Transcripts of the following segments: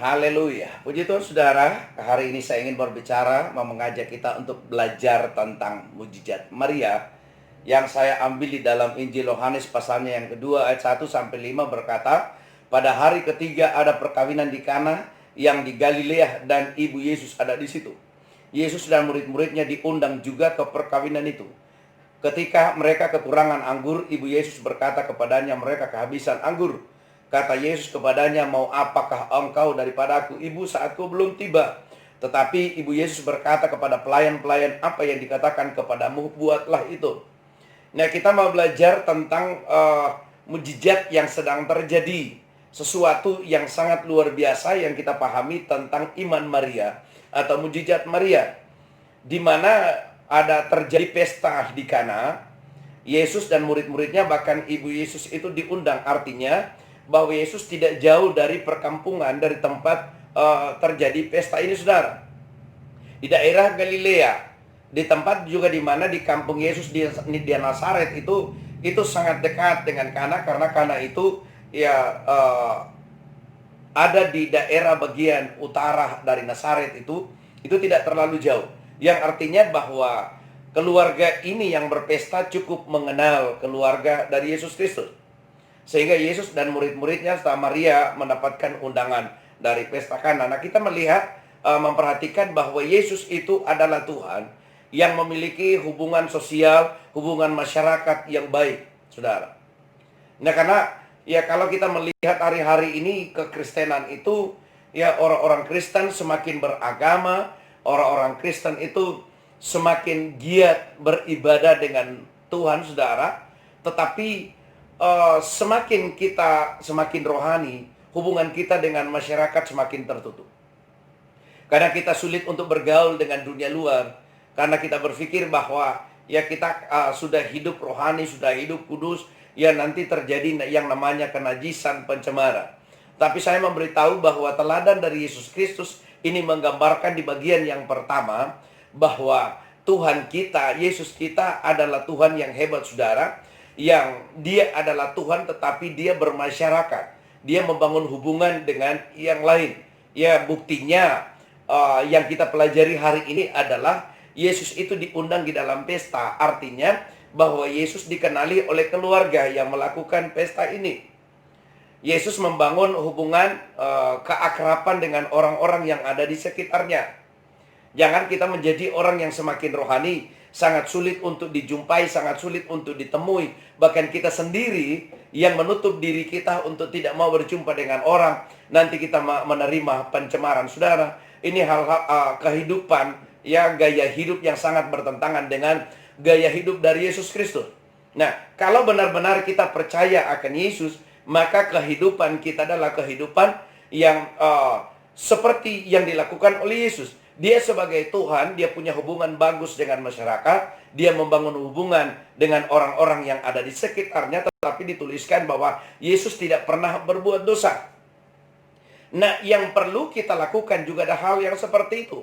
Haleluya. Puji Tuhan saudara, hari ini saya ingin berbicara, mau mengajak kita untuk belajar tentang mujizat Maria yang saya ambil di dalam Injil Yohanes pasalnya yang kedua ayat 1-5 berkata, pada hari ketiga ada perkawinan di Kana yang di Galilea dan ibu Yesus ada di situ. Yesus dan murid-muridnya diundang juga ke perkawinan itu. Ketika mereka kekurangan anggur, ibu Yesus berkata kepadanya, mereka kehabisan anggur. Kata Yesus kepadanya, mau apakah engkau daripada aku, ibu, saatku belum tiba. Tetapi ibu Yesus berkata kepada pelayan-pelayan, apa yang dikatakan kepadamu, buatlah itu. Nah, kita mau belajar tentang mujizat yang sedang terjadi. Sesuatu yang sangat luar biasa yang kita pahami tentang iman Maria atau mujizat Maria. Di mana ada terjadi pesta di Kana. Yesus dan murid-muridnya, bahkan ibu Yesus itu diundang. Artinya bahwa Yesus tidak jauh dari perkampungan, dari tempat terjadi pesta ini, saudara. Di daerah Galilea, di tempat juga di mana di kampung Yesus di Nazaret itu sangat dekat dengan Kana, karena Kana itu ya ada di daerah bagian utara dari Nazaret itu tidak terlalu jauh. Yang artinya bahwa keluarga ini yang berpesta cukup mengenal keluarga dari Yesus Kristus. Sehingga Yesus dan murid-muridnya serta Maria mendapatkan undangan dari pesta Kana. Nah, kita melihat, memperhatikan bahwa Yesus itu adalah Tuhan yang memiliki hubungan sosial, hubungan masyarakat yang baik, saudara. Nah, karena ya kalau kita melihat hari-hari ini kekristenan itu, ya orang-orang Kristen semakin beragama, orang-orang Kristen itu semakin giat beribadah dengan Tuhan, saudara. Tetapi semakin rohani, hubungan kita dengan masyarakat semakin tertutup. Karena kita sulit untuk bergaul dengan dunia luar. Karena kita berpikir bahwa ya kita sudah hidup rohani, sudah hidup kudus, ya nanti terjadi yang namanya kenajisan, pencemaran. Tapi saya memberitahu bahwa teladan dari Yesus Kristus ini menggambarkan di bagian yang pertama bahwa Tuhan kita, Yesus kita adalah Tuhan yang hebat, saudara. Yang dia adalah Tuhan tetapi dia bermasyarakat. Dia membangun hubungan dengan yang lain. Ya, buktinya yang kita pelajari hari ini adalah Yesus itu diundang di dalam pesta. Artinya bahwa Yesus dikenali oleh keluarga yang melakukan pesta ini. Yesus membangun hubungan keakraban dengan orang-orang yang ada di sekitarnya. Jangan kita menjadi orang yang semakin rohani, sangat sulit untuk dijumpai, sangat sulit untuk ditemui. Bahkan kita sendiri yang menutup diri kita untuk tidak mau berjumpa dengan orang, nanti kita menerima pencemaran, saudara. Ini hal-hal kehidupan, ya, gaya hidup yang sangat bertentangan dengan gaya hidup dari Yesus Kristus. Nah, kalau benar-benar kita percaya akan Yesus, maka kehidupan kita adalah kehidupan yang seperti yang dilakukan oleh Yesus. Dia sebagai Tuhan, dia punya hubungan bagus dengan masyarakat. Dia membangun hubungan dengan orang-orang yang ada di sekitarnya. Tetapi dituliskan bahwa Yesus tidak pernah berbuat dosa. Nah, yang perlu kita lakukan juga ada hal yang seperti itu.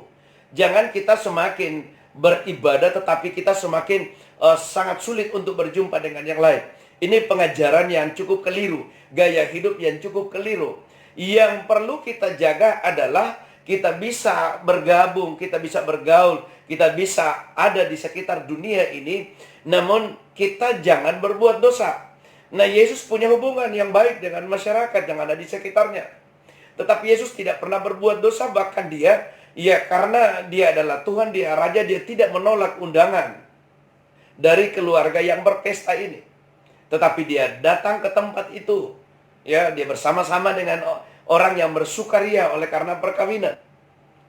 Jangan kita semakin beribadah tetapi kita semakin sangat sulit untuk berjumpa dengan yang lain. Ini pengajaran yang cukup keliru. Gaya hidup yang cukup keliru. Yang perlu kita jaga adalah kita bisa bergabung, kita bisa bergaul, kita bisa ada di sekitar dunia ini, namun kita jangan berbuat dosa. Nah, Yesus punya hubungan yang baik dengan masyarakat yang ada di sekitarnya. Tetapi Yesus tidak pernah berbuat dosa, bahkan dia, ya karena dia adalah Tuhan, dia Raja, dia tidak menolak undangan dari keluarga yang berpesta ini. Tetapi dia datang ke tempat itu, ya, dia bersama-sama dengan orang yang bersukaria oleh karena perkawinan.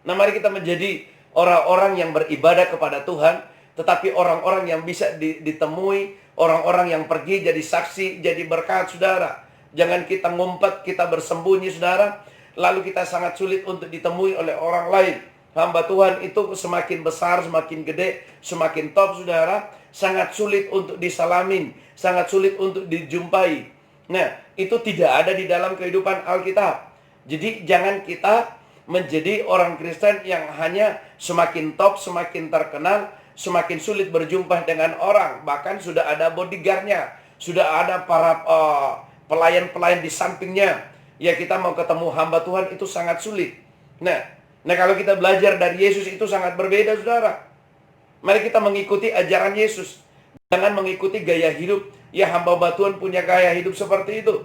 Nah, mari kita menjadi orang-orang yang beribadah kepada Tuhan, tetapi orang-orang yang bisa ditemui, orang-orang yang pergi jadi saksi, jadi berkat, saudara. Jangan kita ngumpet, kita bersembunyi, saudara, lalu kita sangat sulit untuk ditemui oleh orang lain. Hamba Tuhan itu semakin besar, semakin gede, semakin top, saudara, sangat sulit untuk disalamin, sangat sulit untuk dijumpai. Nah, itu tidak ada di dalam kehidupan Alkitab. Jadi jangan kita menjadi orang Kristen yang hanya semakin top, semakin terkenal, semakin sulit berjumpa dengan orang. Bahkan sudah ada bodyguardnya, sudah ada para pelayan-pelayan di sampingnya ya kita mau ketemu hamba Tuhan itu sangat sulit. Nah kalau kita belajar dari Yesus itu sangat berbeda, saudara. Mari kita mengikuti ajaran Yesus. Jangan mengikuti gaya hidup. Ya, hamba Tuhan punya gaya hidup seperti itu.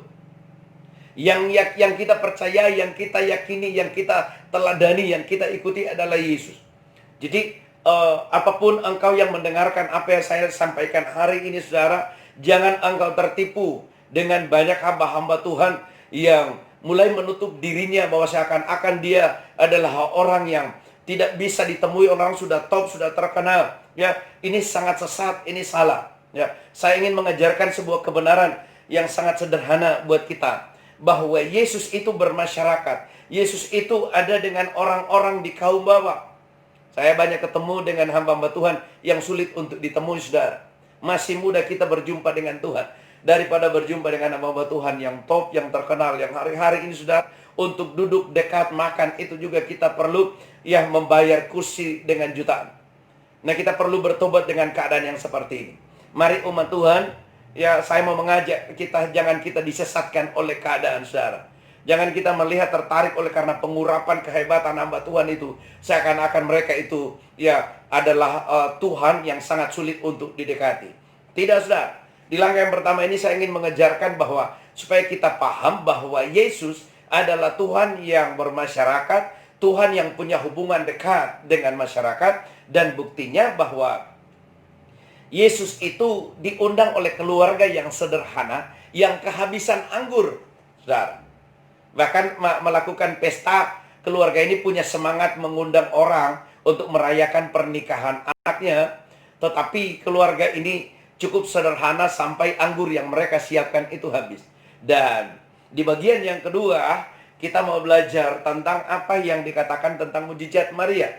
Yang kita percaya, yang kita yakini, yang kita teladani, yang kita ikuti adalah Yesus. Jadi, apapun engkau yang mendengarkan apa yang saya sampaikan hari ini, saudara, jangan engkau tertipu dengan banyak hamba-hamba Tuhan yang mulai menutup dirinya bahwa seakan-akan dia adalah orang yang tidak bisa ditemui, orang sudah top, sudah terkenal. Ya, ini sangat sesat, ini salah. Ya, saya ingin mengajarkan sebuah kebenaran yang sangat sederhana buat kita, bahwa Yesus itu bermasyarakat. Yesus itu ada dengan orang-orang di kaum bawah. Saya banyak ketemu dengan hamba-hamba Tuhan yang sulit untuk ditemui, saudara. Masih muda kita berjumpa dengan Tuhan daripada berjumpa dengan hamba-hamba Tuhan yang top, yang terkenal, yang hari-hari ini, saudara, untuk duduk dekat makan itu juga kita perlu ya membayar kursi dengan jutaan. Nah, kita perlu bertobat dengan keadaan yang seperti ini. Mari umat Tuhan, ya saya mau mengajak kita, jangan kita disesatkan oleh keadaan, saudara. Jangan kita melihat tertarik oleh karena pengurapan kehebatan hamba Tuhan itu, seakan-akan mereka itu ya adalah Tuhan yang sangat sulit untuk didekati. Tidak, saudara. Di langkah yang pertama ini saya ingin mengejarkan bahwa supaya kita paham bahwa Yesus adalah Tuhan yang bermasyarakat, Tuhan yang punya hubungan dekat dengan masyarakat, dan buktinya bahwa Yesus itu diundang oleh keluarga yang sederhana, yang kehabisan anggur, saudara. Bahkan melakukan pesta, keluarga ini punya semangat mengundang orang untuk merayakan pernikahan anaknya. Tetapi keluarga ini cukup sederhana sampai anggur yang mereka siapkan itu habis. Dan di bagian yang kedua, kita mau belajar tentang apa yang dikatakan tentang mujizat Maria.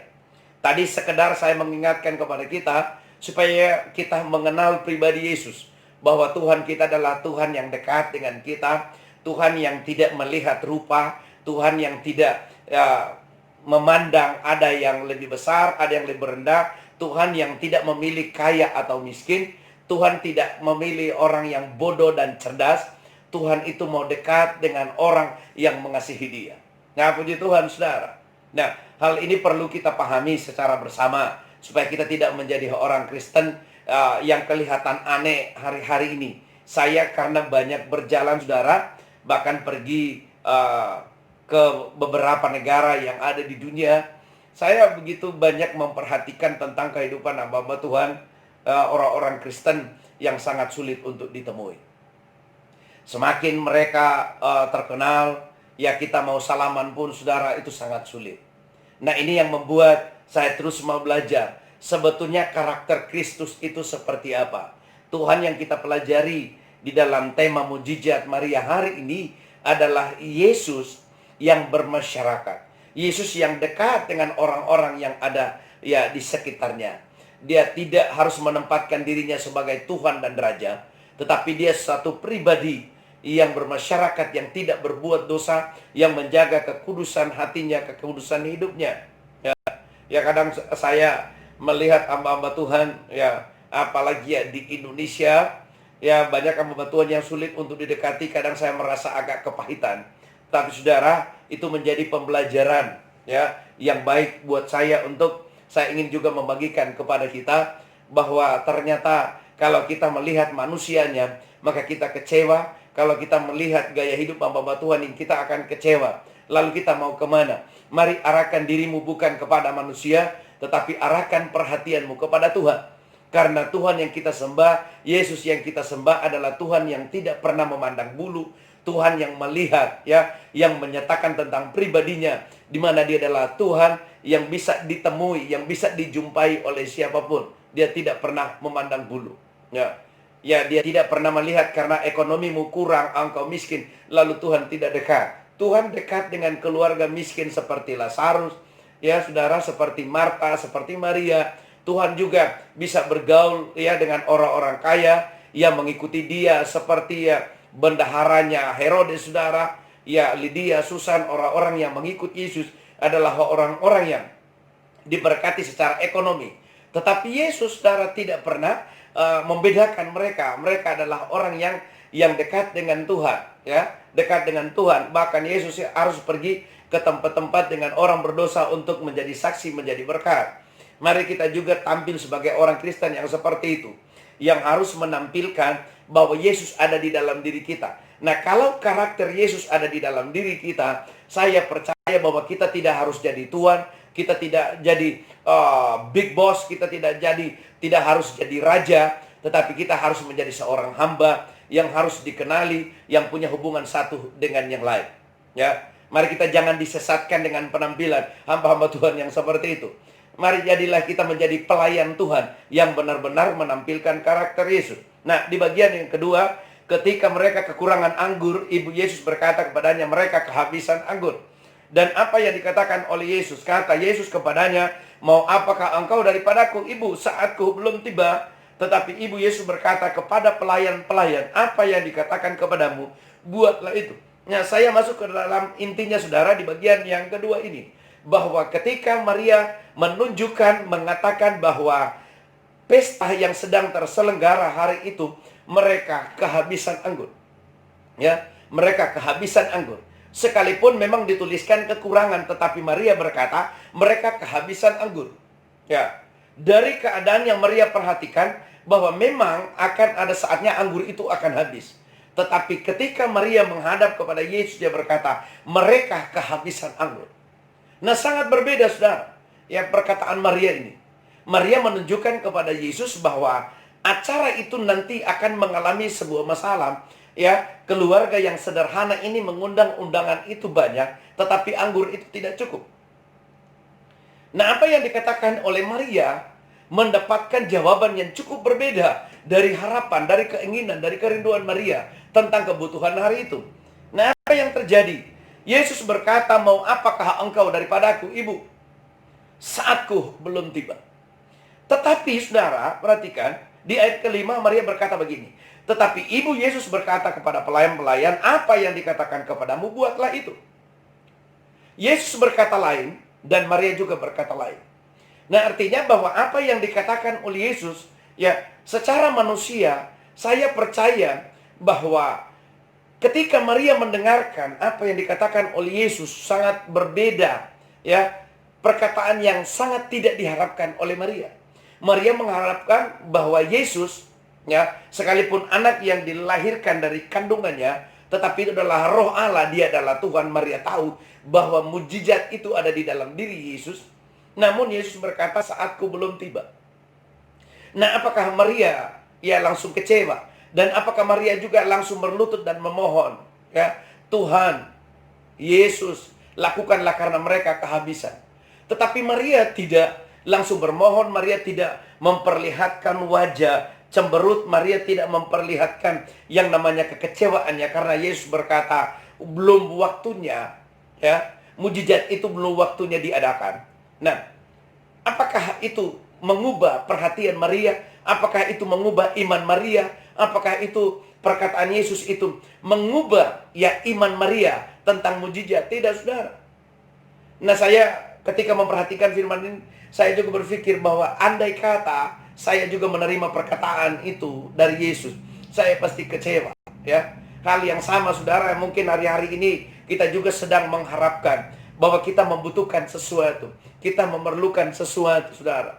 Tadi sekedar saya mengingatkan kepada kita supaya kita mengenal pribadi Yesus, bahwa Tuhan kita adalah Tuhan yang dekat dengan kita, Tuhan yang tidak melihat rupa, Tuhan yang tidak memandang ada yang lebih besar, ada yang lebih rendah, Tuhan yang tidak memilih kaya atau miskin, Tuhan tidak memilih orang yang bodoh dan cerdas. Tuhan itu mau dekat dengan orang yang mengasihi dia. Nah, puji Tuhan, saudara. Nah, hal ini perlu kita pahami secara bersama, supaya kita tidak menjadi orang Kristen yang kelihatan aneh hari-hari ini. Saya karena banyak berjalan, saudara, bahkan pergi ke beberapa negara yang ada di dunia, saya begitu banyak memperhatikan tentang kehidupan hamba-hamba Tuhan, orang-orang Kristen yang sangat sulit untuk ditemui. Semakin mereka terkenal, ya kita mau salaman pun, saudara, itu sangat sulit. Nah, ini yang membuat saya terus mau belajar. Sebetulnya karakter Kristus itu seperti apa? Tuhan yang kita pelajari di dalam tema mujizat Maria hari ini adalah Yesus yang bermasyarakat. Yesus yang dekat dengan orang-orang yang ada ya di sekitarnya. Dia tidak harus menempatkan dirinya sebagai Tuhan dan Raja, tetapi dia satu pribadi yang bermasyarakat, yang tidak berbuat dosa, yang menjaga kekudusan hatinya, kekudusan hidupnya. Ya kadang saya melihat hamba-hamba Tuhan, ya apalagi ya di Indonesia, ya banyak hamba Tuhan yang sulit untuk didekati. Kadang saya merasa agak kepahitan. Tapi saudara, itu menjadi pembelajaran ya yang baik buat saya, untuk saya ingin juga membagikan kepada kita bahwa ternyata kalau kita melihat manusianya, maka kita kecewa. Kalau kita melihat gaya hidup hamba Tuhan ini, kita akan kecewa. Lalu kita mau kemana? Mari arahkan dirimu bukan kepada manusia, tetapi arahkan perhatianmu kepada Tuhan. Karena Tuhan yang kita sembah, Yesus yang kita sembah adalah Tuhan yang tidak pernah memandang bulu. Tuhan yang melihat, ya, yang menyatakan tentang pribadinya, di mana dia adalah Tuhan yang bisa ditemui, yang bisa dijumpai oleh siapapun. Dia tidak pernah memandang bulu. Ya, dia tidak pernah melihat karena ekonomimu kurang, engkau miskin, lalu Tuhan tidak dekat. Tuhan dekat dengan keluarga miskin seperti Lazarus, ya saudara, seperti Marta, seperti Maria. Tuhan juga bisa bergaul ya dengan orang-orang kaya yang mengikuti dia, seperti ya bendaharanya Herodes, saudara, ya Lydia, Susan. Orang-orang yang mengikuti Yesus adalah orang-orang yang diberkati secara ekonomi. Tetapi Yesus, saudara, tidak pernah membedakan mereka. Mereka adalah orang yang dekat dengan Tuhan, ya. dekat dengan Tuhan. Bahkan Yesus harus pergi ke tempat-tempat dengan orang berdosa untuk menjadi saksi, menjadi berkat. Mari kita juga tampil sebagai orang Kristen yang seperti itu, yang harus menampilkan bahwa Yesus ada di dalam diri kita. Nah, kalau karakter Yesus ada di dalam diri kita, saya percaya bahwa kita tidak harus jadi tuan, kita tidak jadi big boss, kita tidak harus jadi raja, tetapi kita harus menjadi seorang hamba yang harus dikenali, yang punya hubungan satu dengan yang lain. Ya, mari kita jangan disesatkan dengan penampilan hamba-hamba Tuhan yang seperti itu. Mari jadilah kita menjadi pelayan Tuhan yang benar-benar menampilkan karakter Yesus. Nah, di bagian yang kedua, ketika mereka kekurangan anggur, Ibu Yesus berkata kepadanya, mereka kehabisan anggur. Dan apa yang dikatakan oleh Yesus? Kata Yesus kepadanya, mau apakah engkau daripadaku, Ibu, saatku belum tiba. Tetapi Ibu Yesus berkata kepada pelayan-pelayan, apa yang dikatakan kepadamu, buatlah itu. Nah, saya masuk ke dalam intinya, saudara, di bagian yang kedua ini. Bahwa ketika Maria menunjukkan, mengatakan bahwa pesta yang sedang terselenggara hari itu, mereka kehabisan anggur. Ya, mereka kehabisan anggur. Sekalipun memang dituliskan kekurangan, tetapi Maria berkata, mereka kehabisan anggur. Ya, dari keadaan yang Maria perhatikan, bahwa memang akan ada saatnya anggur itu akan habis. Tetapi ketika Maria menghadap kepada Yesus, dia berkata, mereka kehabisan anggur. Nah, sangat berbeda, saudara, ya, perkataan Maria ini. Maria menunjukkan kepada Yesus bahwa acara itu nanti akan mengalami sebuah masalah. Ya, keluarga yang sederhana ini mengundang undangan itu banyak, tetapi anggur itu tidak cukup. Nah, apa yang dikatakan oleh Maria mendapatkan jawaban yang cukup berbeda dari harapan, dari keinginan, dari kerinduan Maria tentang kebutuhan hari itu. Nah, apa yang terjadi? Yesus berkata, mau apakah engkau daripadaku, Ibu? Saatku belum tiba. Tetapi, saudara, perhatikan, di ayat kelima Maria berkata begini, tetapi Ibu Yesus berkata kepada pelayan-pelayan, apa yang dikatakan kepadamu, buatlah itu. Yesus berkata lain, dan Maria juga berkata lain. Nah, artinya bahwa apa yang dikatakan oleh Yesus, ya, secara manusia, saya percaya bahwa ketika Maria mendengarkan apa yang dikatakan oleh Yesus, sangat berbeda, ya, perkataan yang sangat tidak diharapkan oleh Maria. Maria mengharapkan bahwa Yesus, ya, sekalipun anak yang dilahirkan dari kandungannya, tetapi itu adalah Roh Allah, dia adalah Tuhan. Maria tahu bahwa mujizat itu ada di dalam diri Yesus. Namun Yesus berkata, saatku belum tiba. Nah, apakah Maria langsung kecewa? Dan apakah Maria juga langsung berlutut dan memohon, ya, Tuhan, Yesus, lakukanlah karena mereka kehabisan. Tetapi Maria tidak langsung bermohon, Maria tidak memperlihatkan wajah cemberut, Maria tidak memperlihatkan yang namanya kekecewaannya karena Yesus berkata, belum waktunya, ya, mujizat itu belum waktunya diadakan. Nah, apakah itu mengubah perhatian Maria? Apakah itu mengubah iman Maria? Apakah itu perkataan Yesus itu mengubah, ya, iman Maria tentang mujizat? Tidak, saudara. Nah, saya ketika memperhatikan firman ini, saya juga berpikir bahwa andai kata saya juga menerima perkataan itu dari Yesus, saya pasti kecewa, ya. Hal yang sama, saudara, mungkin hari-hari ini kita juga sedang mengharapkan bahwa kita membutuhkan sesuatu. Kita memerlukan sesuatu, saudara.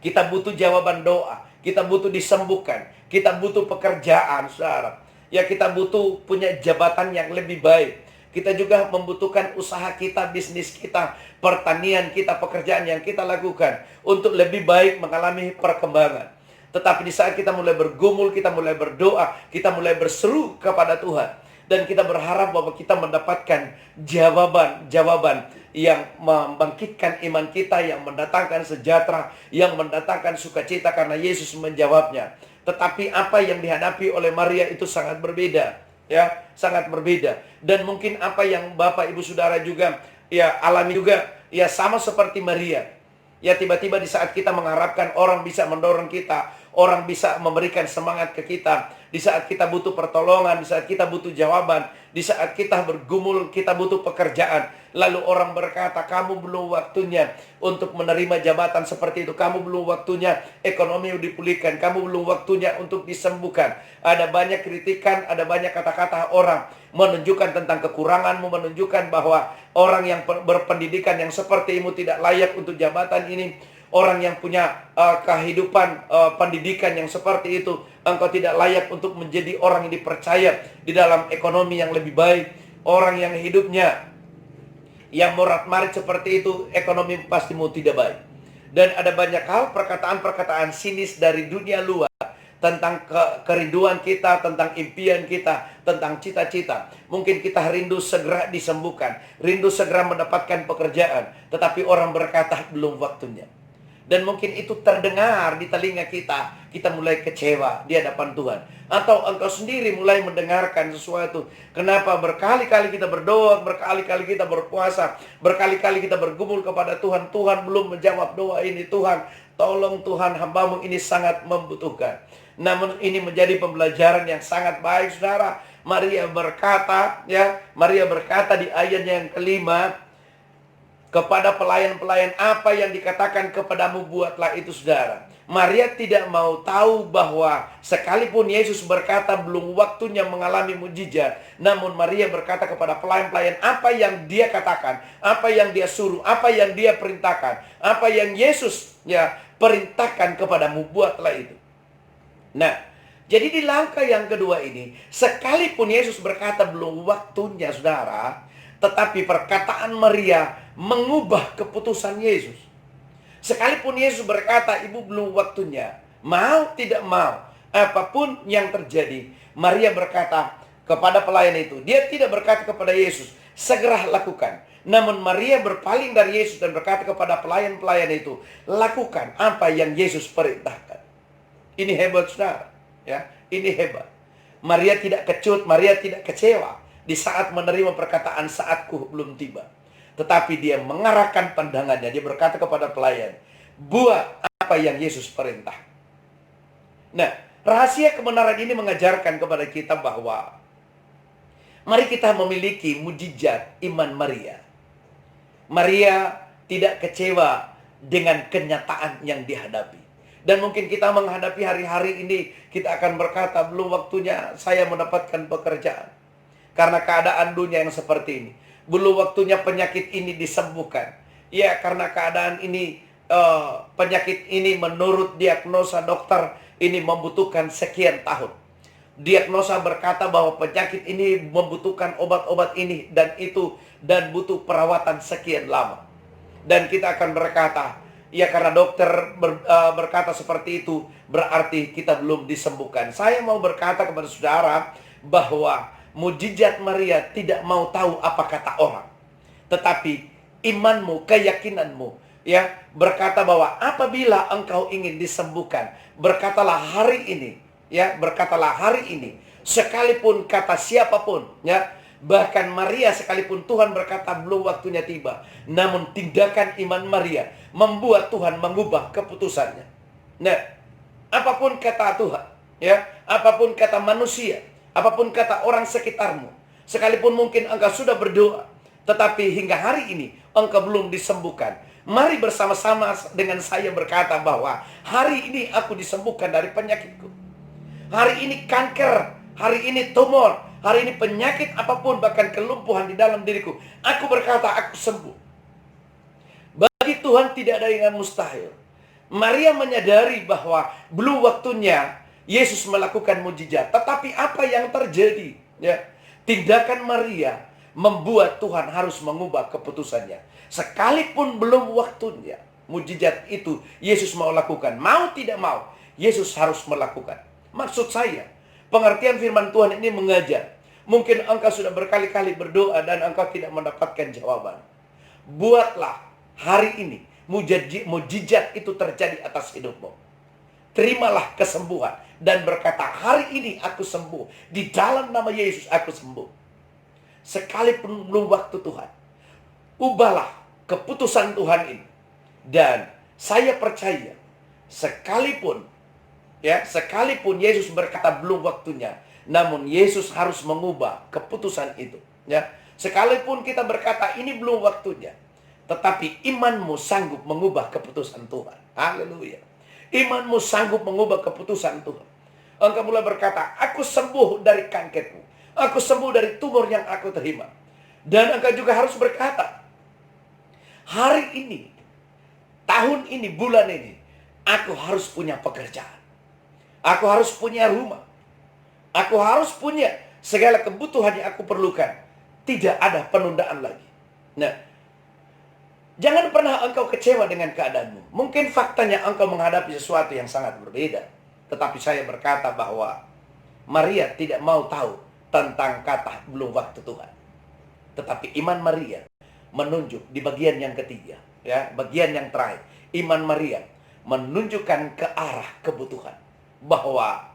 Kita butuh jawaban doa. Kita butuh disembuhkan. Kita butuh pekerjaan, saudara. Ya, kita butuh punya jabatan yang lebih baik. Kita juga membutuhkan usaha kita, bisnis kita, pertanian kita, pekerjaan yang kita lakukan untuk lebih baik mengalami perkembangan. Tetapi di saat kita mulai bergumul, kita mulai berdoa, kita mulai berseru kepada Tuhan, dan kita berharap bahwa kita mendapatkan jawaban-jawaban yang membangkitkan iman kita, yang mendatangkan sejahtera, yang mendatangkan sukacita karena Yesus menjawabnya. Tetapi apa yang dihadapi oleh Maria itu sangat berbeda, ya, sangat berbeda. Dan mungkin apa yang Bapak Ibu Saudara juga, ya, alami juga, ya, sama seperti Maria. Ya, tiba-tiba di saat kita mengharapkan orang bisa mendorong kita, orang bisa memberikan semangat ke kita, di saat kita butuh pertolongan, di saat kita butuh jawaban, Di saat kita bergumul, kita butuh pekerjaan. Lalu orang berkata, kamu belum waktunya untuk menerima jabatan seperti itu. Kamu belum waktunya ekonomi dipulihkan. Kamu belum waktunya untuk disembuhkan. Ada banyak kritikan, ada banyak kata-kata orang menunjukkan tentang kekuranganmu, menunjukkan bahwa orang yang berpendidikan yang sepertimu tidak layak untuk jabatan ini. Orang yang punya kehidupan pendidikan yang seperti itu, engkau tidak layak untuk menjadi orang yang dipercaya di dalam ekonomi yang lebih baik. Orang yang hidupnya yang morat-marit seperti itu, ekonomi pastimu tidak baik. Dan ada banyak hal perkataan-perkataan sinis dari dunia luar tentang kerinduan kita, tentang impian kita, tentang cita-cita. Mungkin kita rindu segera disembuhkan, rindu segera mendapatkan pekerjaan, tetapi orang berkata belum waktunya. Dan mungkin itu terdengar di telinga kita mulai kecewa di hadapan Tuhan. Atau engkau sendiri mulai mendengarkan sesuatu. Kenapa berkali-kali kita berdoa, berkali-kali kita berpuasa, berkali-kali kita bergumul kepada Tuhan. Tuhan belum menjawab doa ini. Tuhan, tolong Tuhan, hambamu ini sangat membutuhkan. Namun ini menjadi pembelajaran yang sangat baik, saudara. Maria berkata di ayat yang kelima, kepada pelayan-pelayan, apa yang dikatakan kepadamu buatlah itu, saudara. Maria tidak mau tahu bahwa sekalipun Yesus berkata belum waktunya mengalami mujizat, namun Maria berkata kepada pelayan-pelayan apa yang dia katakan, apa yang dia suruh, apa yang dia perintahkan, apa yang Yesus perintahkan kepadamu, buatlah itu. Nah, jadi di langkah yang kedua ini, sekalipun Yesus berkata belum waktunya, saudara, tetapi perkataan Maria mengubah keputusan Yesus. Sekalipun Yesus berkata, ibu belum waktunya, mau tidak mau, apapun yang terjadi, Maria berkata kepada pelayan itu. Dia tidak berkata kepada Yesus, segera lakukan. Namun Maria berpaling dari Yesus dan berkata kepada pelayan-pelayan itu, lakukan apa yang Yesus perintahkan. Ini hebat, saudara. Ya, ini hebat. Maria tidak kecut, Maria tidak kecewa di saat menerima perkataan saatku belum tiba. Tetapi dia mengarahkan pandangannya. Dia berkata kepada pelayan, buat apa yang Yesus perintah. Nah, rahasia kebenaran ini mengajarkan kepada kita bahwa mari kita memiliki mujizat iman Maria. Maria tidak kecewa dengan kenyataan yang dihadapi. Dan mungkin kita menghadapi hari-hari ini, kita akan berkata, belum waktunya saya mendapatkan pekerjaan. Karena keadaan dunia yang seperti ini. Belum waktunya penyakit ini disembuhkan. Ya, karena keadaan ini, penyakit ini menurut diagnosa dokter, ini membutuhkan sekian tahun. Diagnosa berkata bahwa penyakit ini membutuhkan obat-obat ini dan itu, dan butuh perawatan sekian lama. Dan kita akan berkata, ya karena dokter berkata seperti itu, berarti kita belum disembuhkan. Saya mau berkata kepada saudara bahwa mujizat Maria tidak mau tahu apa kata orang. Tetapi imanmu, keyakinanmu, ya, berkata bahwa apabila engkau ingin disembuhkan, berkatalah hari ini, ya, berkatalah hari ini. Sekalipun kata siapapun, ya, bahkan Maria sekalipun Tuhan berkata belum waktunya tiba, namun tindakan iman Maria membuat Tuhan mengubah keputusannya. Nah, apapun kata Tuhan, ya, apapun kata manusia, apapun kata orang sekitarmu, sekalipun mungkin engkau sudah berdoa, tetapi hingga hari ini engkau belum disembuhkan. Mari bersama-sama dengan saya berkata bahwa hari ini aku disembuhkan dari penyakitku. Hari ini kanker, hari ini tumor, hari ini penyakit apapun, bahkan kelumpuhan di dalam diriku, aku berkata aku sembuh. Bagi Tuhan tidak ada yang mustahil. Maria menyadari bahwa belum waktunya Yesus melakukan mujizat. Tetapi apa yang terjadi? Ya, tindakan Maria membuat Tuhan harus mengubah keputusannya. Sekalipun belum waktunya mujizat itu Yesus mau lakukan, mau tidak mau, Yesus harus melakukan. Maksud saya, pengertian firman Tuhan ini mengajar. Mungkin engkau sudah berkali-kali berdoa dan engkau tidak mendapatkan jawaban. Buatlah hari ini mujizat itu terjadi atas hidupmu. Terimalah kesembuhan dan berkata, hari ini aku sembuh. Di dalam nama Yesus aku sembuh. Sekalipun belum waktu Tuhan, ubahlah keputusan Tuhan ini. Dan saya percaya, sekalipun Yesus berkata belum waktunya, Namun Yesus harus mengubah keputusan itu. Ya, sekalipun kita berkata ini belum waktunya, tetapi imanmu sanggup mengubah keputusan Tuhan. Haleluya. Imanmu sanggup mengubah keputusan Tuhan. Engkau mulai berkata, aku sembuh dari kankerku. Aku sembuh dari tumor yang aku terima. Dan engkau juga harus berkata, hari ini, tahun ini, bulan ini, aku harus punya pekerjaan. Aku harus punya rumah. Aku harus punya segala kebutuhan yang aku perlukan. Tidak ada penundaan lagi. Nah, jangan pernah engkau kecewa dengan keadaanmu. Mungkin faktanya engkau menghadapi sesuatu yang sangat berbeda. Tetapi saya berkata bahwa Maria tidak mau tahu tentang kata belum waktu Tuhan. Tetapi iman Maria menunjuk di bagian yang ketiga. Ya, bagian yang terakhir. Iman Maria menunjukkan ke arah kebutuhan. Bahwa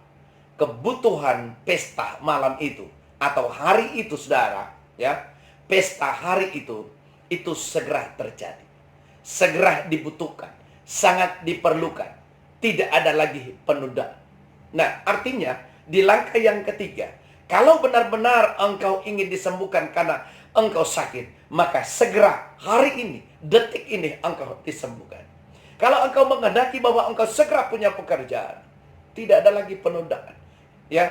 kebutuhan pesta malam itu atau hari itu, saudara, ya, pesta hari itu segera terjadi, segera dibutuhkan, sangat diperlukan, tidak ada lagi penundaan. Nah, artinya di langkah yang ketiga, kalau benar-benar engkau ingin disembuhkan karena engkau sakit, maka segera hari ini, detik ini engkau disembuhkan. Kalau engkau menghendaki bahwa engkau segera punya pekerjaan, tidak ada lagi penundaan. Ya,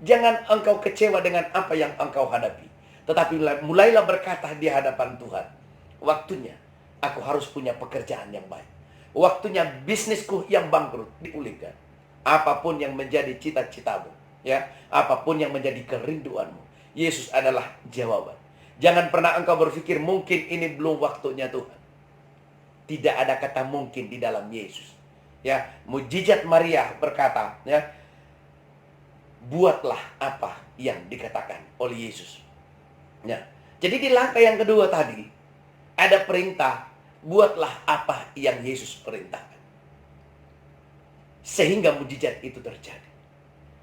jangan engkau kecewa dengan apa yang engkau hadapi, tetapi mulailah berkata di hadapan Tuhan, waktunya aku harus punya pekerjaan yang baik. Waktunya bisnisku yang bangkrut dipulihkan. Apapun yang menjadi cita-citamu, ya, apapun yang menjadi kerinduanmu, Yesus adalah jawaban. Jangan pernah engkau berpikir mungkin ini belum waktunya Tuhan. Tidak ada kata mungkin di dalam Yesus. Ya, mujizat Maria berkata, ya, buatlah apa yang dikatakan oleh Yesus. Ya, jadi di langkah yang kedua tadi ada perintah, buatlah apa yang Yesus perintahkan. Sehingga mujizat itu terjadi.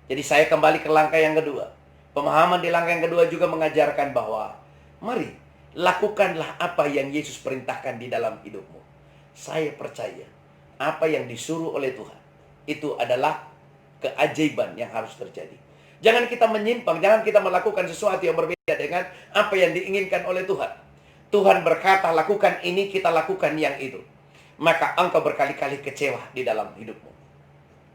Jadi saya kembali ke langkah yang kedua. Pemahaman di langkah yang kedua juga mengajarkan bahwa mari lakukanlah apa yang Yesus perintahkan di dalam hidupmu. Saya percaya apa yang disuruh oleh Tuhan itu adalah keajaiban yang harus terjadi. Jangan kita menyimpang, jangan kita melakukan sesuatu yang berbeda dengan apa yang diinginkan oleh Tuhan. Tuhan berkata lakukan ini, kita lakukan yang itu. Maka engkau berkali-kali kecewa di dalam hidupmu.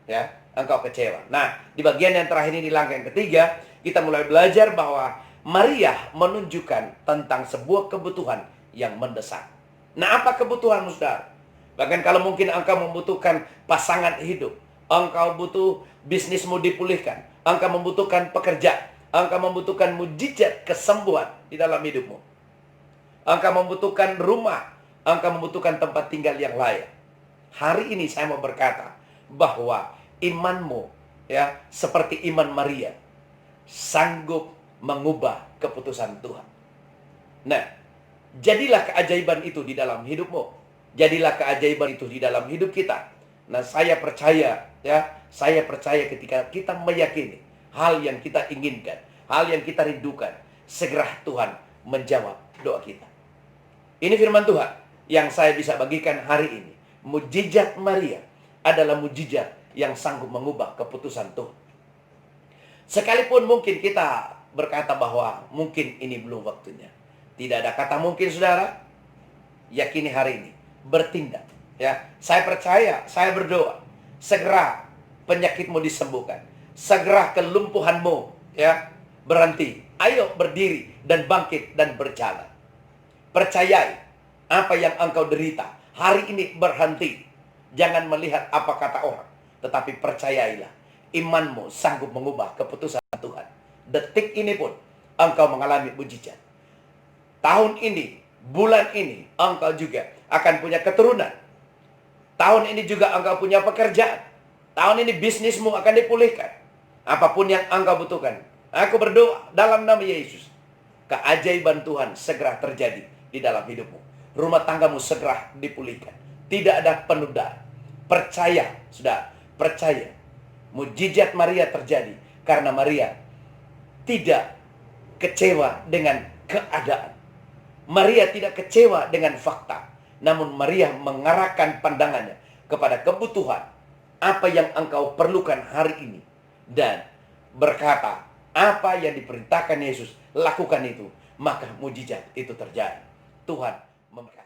Ya, engkau kecewa. Nah, di bagian yang terakhir ini, di langkah yang ketiga, kita mulai belajar bahwa Maria menunjukkan tentang sebuah kebutuhan yang mendesak. Nah, apa kebutuhanmu, saudara? Bahkan kalau mungkin engkau membutuhkan pasangan hidup, engkau butuh bisnismu dipulihkan, engkau membutuhkan pekerjaan, engkau membutuhkan mujizat kesembuhan di dalam hidupmu, engkau membutuhkan rumah, engkau membutuhkan tempat tinggal yang layak. Hari ini saya mau berkata bahwa imanmu, ya, seperti iman Maria, sanggup mengubah keputusan Tuhan. Nah, jadilah keajaiban itu di dalam hidupmu. Jadilah keajaiban itu di dalam hidup kita. Nah, saya percaya, ya, saya percaya ketika kita meyakini hal yang kita inginkan, hal yang kita rindukan, segera Tuhan menjawab doa kita. Ini firman Tuhan yang saya bisa bagikan hari ini. Mujizat Maria adalah mujizat yang sanggup mengubah keputusan Tuhan. Sekalipun mungkin kita berkata bahwa mungkin ini belum waktunya. Tidak ada kata mungkin, saudara. Yakini hari ini, bertindak. Ya, saya percaya, saya berdoa, segera penyakitmu disembuhkan. Segera kelumpuhanmu, ya, berhenti. Ayo berdiri dan bangkit dan berjalan. Percayai apa yang engkau derita hari ini berhenti. Jangan melihat apa kata orang, tetapi percayailah, imanmu sanggup mengubah keputusan Tuhan. Detik ini pun engkau mengalami mujizat. Tahun ini, bulan ini, engkau juga akan punya keturunan. Tahun ini juga engkau punya pekerjaan. Tahun ini bisnismu akan dipulihkan. Apapun yang engkau butuhkan, aku berdoa dalam nama Yesus, keajaiban Tuhan segera terjadi di dalam hidupmu. Rumah tanggamu segera dipulihkan. Tidak ada penundaan. Percaya, sudah, percaya. Mujizat Maria terjadi karena Maria tidak kecewa dengan keadaan. Maria tidak kecewa dengan fakta. Namun Maria mengarahkan pandangannya kepada kebutuhan apa yang engkau perlukan hari ini. Dan berkata, apa yang diperintahkan Yesus, lakukan itu, maka mujizat itu terjadi. Tuhan memberkati.